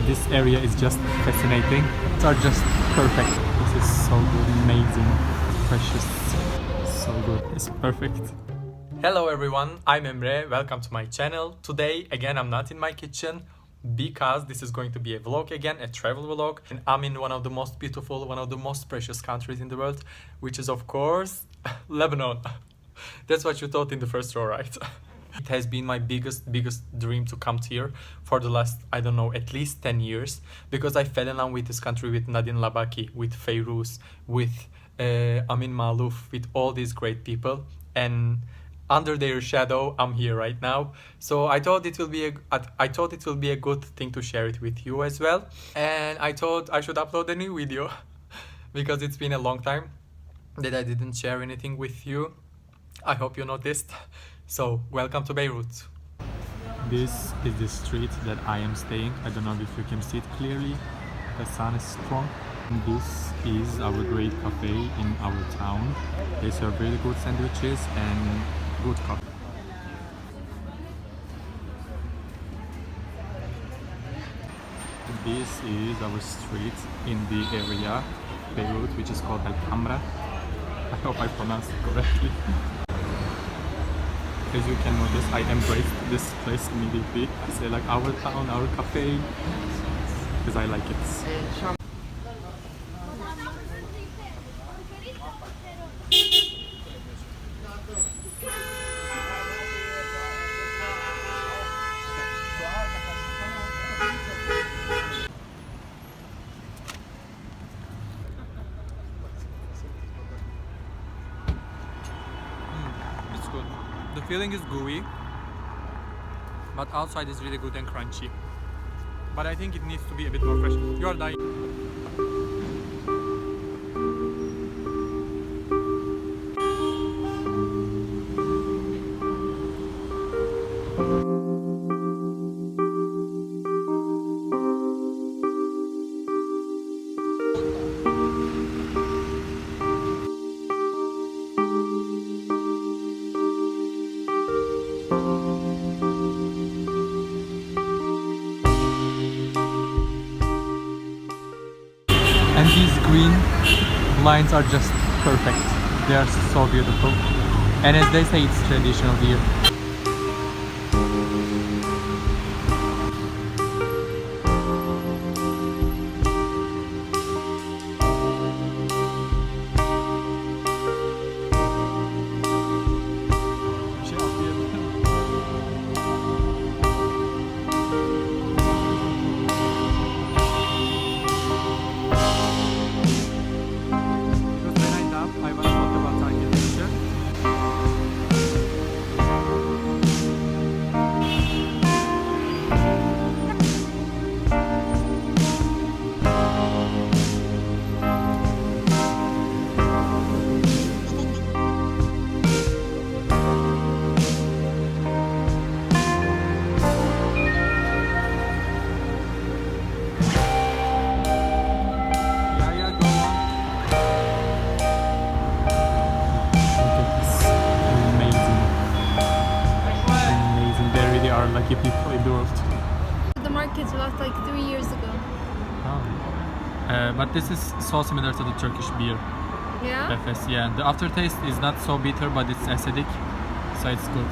this area is just fascinating. It's are just perfect. This is so good, amazing, precious, so good. It's perfect. Hello everyone, I'm Emre. Welcome to my channel. Today again I'm not in my kitchen because this is going to be a vlog again, a travel vlog, and I'm in one of the most beautiful, one of the most precious countries in the world, which is of course Lebanon. That's what you thought in the first row, right? It has been my biggest dream to come here for the last, I don't know, at least 10 years, because I fell in love with this country, with Nadine Labaki, with Feiruz, with Amin Malouf, with all these great people, and under their shadow I'm here right now. So I thought it will be a good thing to share it with you as well, and I thought I should upload a new video because it's been a long time that I didn't share anything with you. I hope you noticed. So welcome to Beirut. This is the street that I am staying. I don't know if you can see it clearly. The sun is strong. This is our great cafe in our town. They serve really good sandwiches and good coffee. This is our street in the area Beirut, which is called El Hamra. I hope I pronounced it correctly. As you can notice, I embraced this place immediately. I say like our town, our cafe, because I like it. It's good. The filling is gooey, but outside is really good and crunchy. But I think it needs to be a bit more fresh. You are dying. And these green lines are just perfect. They are so beautiful. And as they say, it's traditional here. Lucky people in the world. The market was like 3 years ago. Oh. But this is so similar to the Turkish beer. Yeah? Efes, yeah. The aftertaste is not so bitter, but it's acidic, so it's good.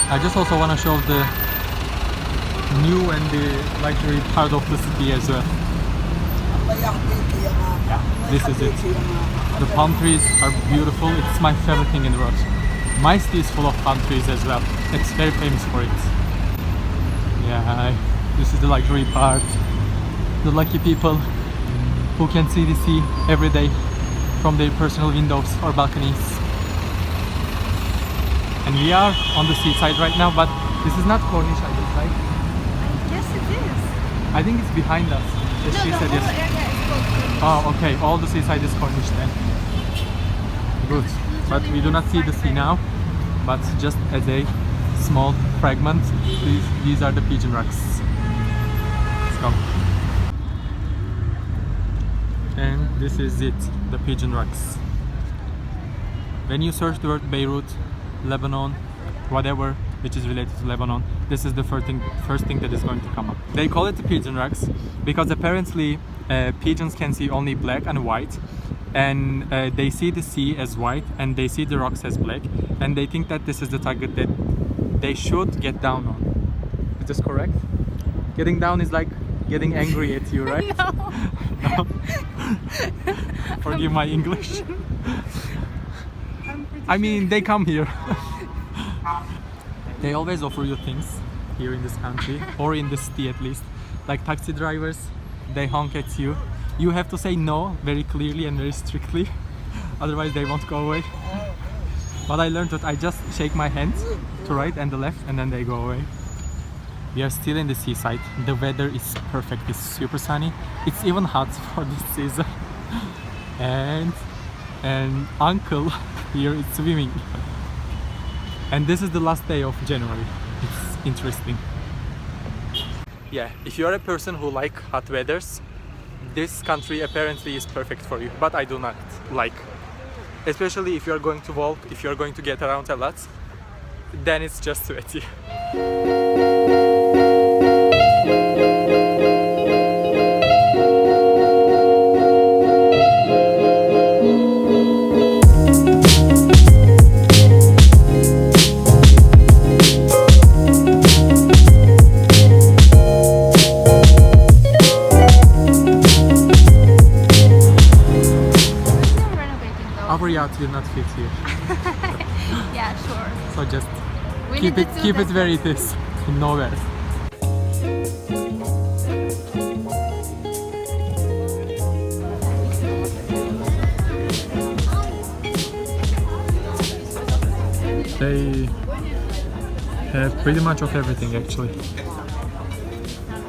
I just also want to show the new and the luxury part of the city as well. Yeah, this is it. The palm trees are beautiful. It's my favorite thing in the world. My city is full of palm trees as well. It's very famous for it. Yeah, this is the luxury part. The lucky people who can see the sea every day from their personal windows or balconies. And we are on the seaside right now, but this is not Cornish, I guess, right? Yes, it is. I think it's behind us. No, the whole area is called Cornish. Oh, okay. All the seaside is Cornish then. Good. But we do not see the sea now. But just as a small fragment. These are the Pigeon Rocks. Let's go. And this is it, the Pigeon Rocks. When you search the word Beirut, Lebanon, whatever which is related to Lebanon, this is the first thing that is going to come up. They call it the Pigeon Rocks because apparently pigeons can see only black and white, and they see the sea as white and they see the rocks as black, and they think that this is the target that they should get down on. Is this correct? Getting down is like getting angry at you, right? No. No? Forgive my English. I mean, they come here. They always offer you things here in this country, or in the city at least. Like taxi drivers, they honk at you. You have to say no very clearly and very strictly, otherwise they won't go away. But I learned that I just shake my hands to right and the left and then they go away. We are still in the seaside. The weather is perfect, it's super sunny. It's even hot for this season. And an uncle here is swimming. And this is the last day of January. It's interesting. Yeah, if you are a person who like hot weathers, this country apparently is perfect for you, but I do not like. Especially if you are going to walk, if you are going to get around a lot, then it's just sweaty. Our yacht will not fit here. Yeah, sure. So just We keep need it to keep do it that. where it is. Nowhere. They have pretty much of everything actually.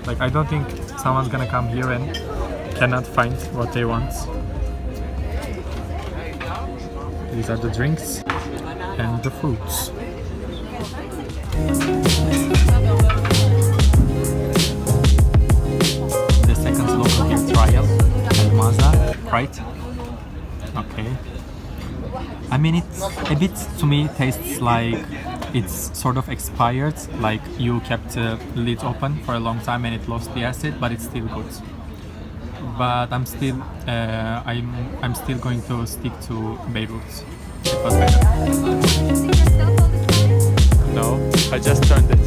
Like I don't think someone's gonna come here and cannot find what they want. These are the drinks and the fruits. The second local here trial, Maza, right? Okay. I mean, it's a bit, to me, tastes like it's sort of expired, like you kept the lid open for a long time and it lost the acid, but it's still good. But I'm still going to stick to Beirut. It was better. No, I just turned it.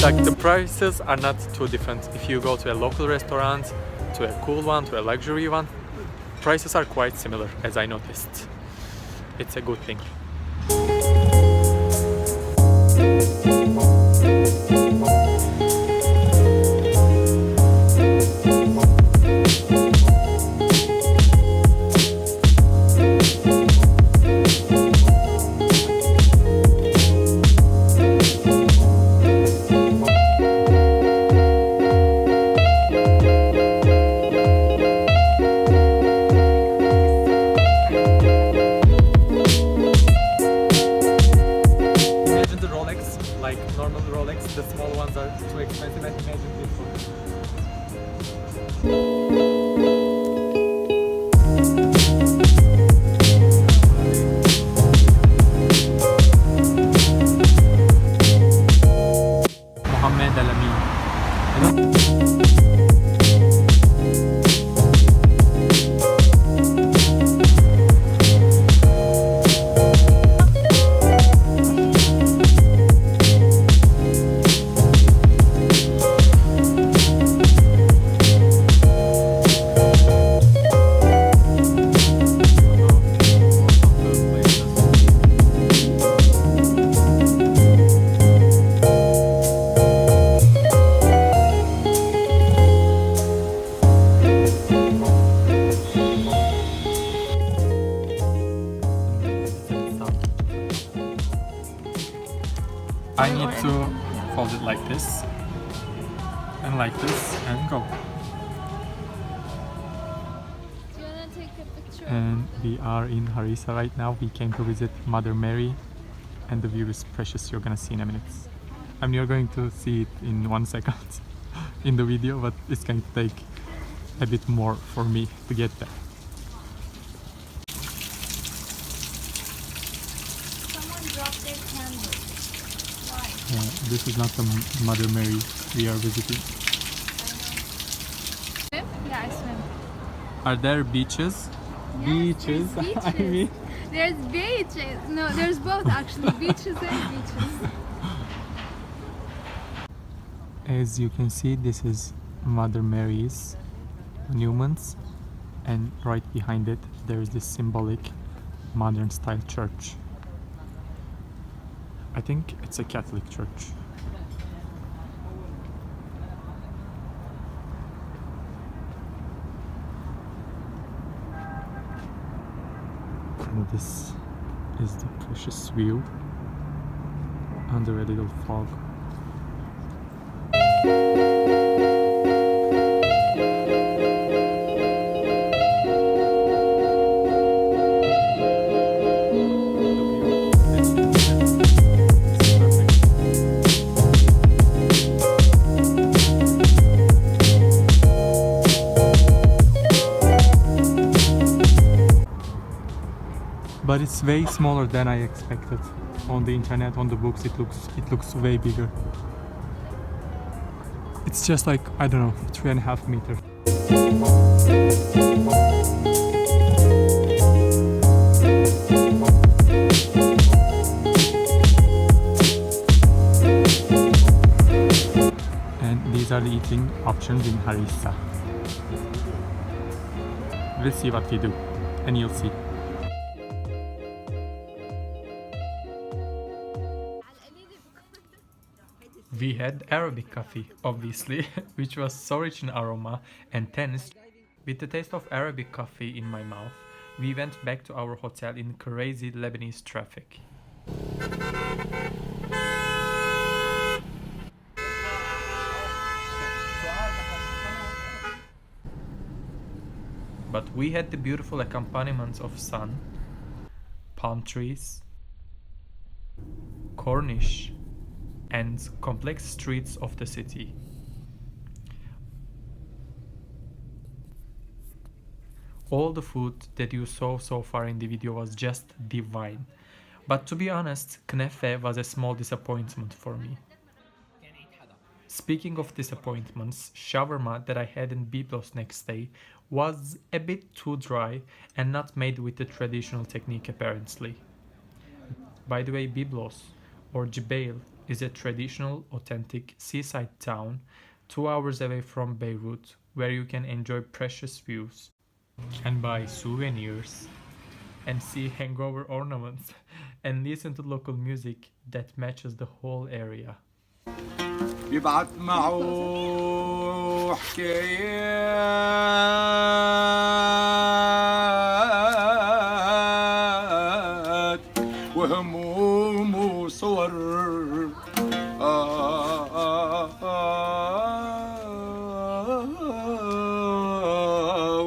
Like the prices are not too different. If you go to a local restaurant, to a cool one, to a luxury one, prices are quite similar, as I noticed. It's a good thing. Like normal Rolex, the small ones are too expensive, and imagine this one. Mohammed Al-Amin. I need to fold it like this and like this and go. Do you want to take a picture? And we are in Harissa right now. We came to visit Mother Mary and the view is precious. You're gonna see in a minute. I mean, you're going to see it in 1 second in the video, but it's going to take a bit more for me to get there. Someone dropped their candle. Why? This is not the Mother Mary we are visiting. Swim? Yeah, I swim. Are there beaches? Yes, Beaches, there's I beaches. mean. There's beaches. No, there's both actually. Beaches and beaches. As you can see, this is Mother Mary's monuments, and right behind it there is this symbolic modern style church. I think it's a Catholic church. And this is the precious view under a little fog. But it's way smaller than I expected. On the internet, on the books, it looks way bigger. It's just like, I don't know, 3.5 meters. And these are the eating options in Harissa. We'll see what we do, and you'll see. We had Arabic coffee, obviously, which was so rich in aroma and tense. With the taste of Arabic coffee in my mouth, we went back to our hotel in crazy Lebanese traffic. But we had the beautiful accompaniments of sun, palm trees, Cornish, and complex streets of the city. All the food that you saw so far in the video was just divine. But to be honest, knefe was a small disappointment for me. Speaking of disappointments, shawarma that I had in Byblos next day was a bit too dry and not made with the traditional technique apparently. By the way, Byblos, or Jbeil, is a traditional, authentic seaside town 2 hours away from Beirut, where you can enjoy precious views and buy souvenirs and see hangover ornaments and listen to local music that matches the whole area. يبعت معه حكايات وهموم وصور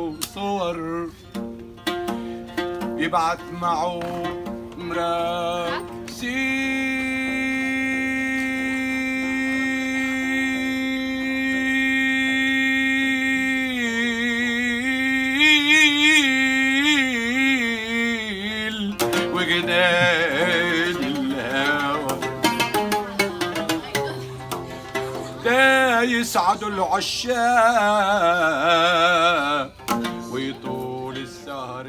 وصور يبعت معه مراكسيل وجنان الهوى لا يسعد العشاق ويطول السهر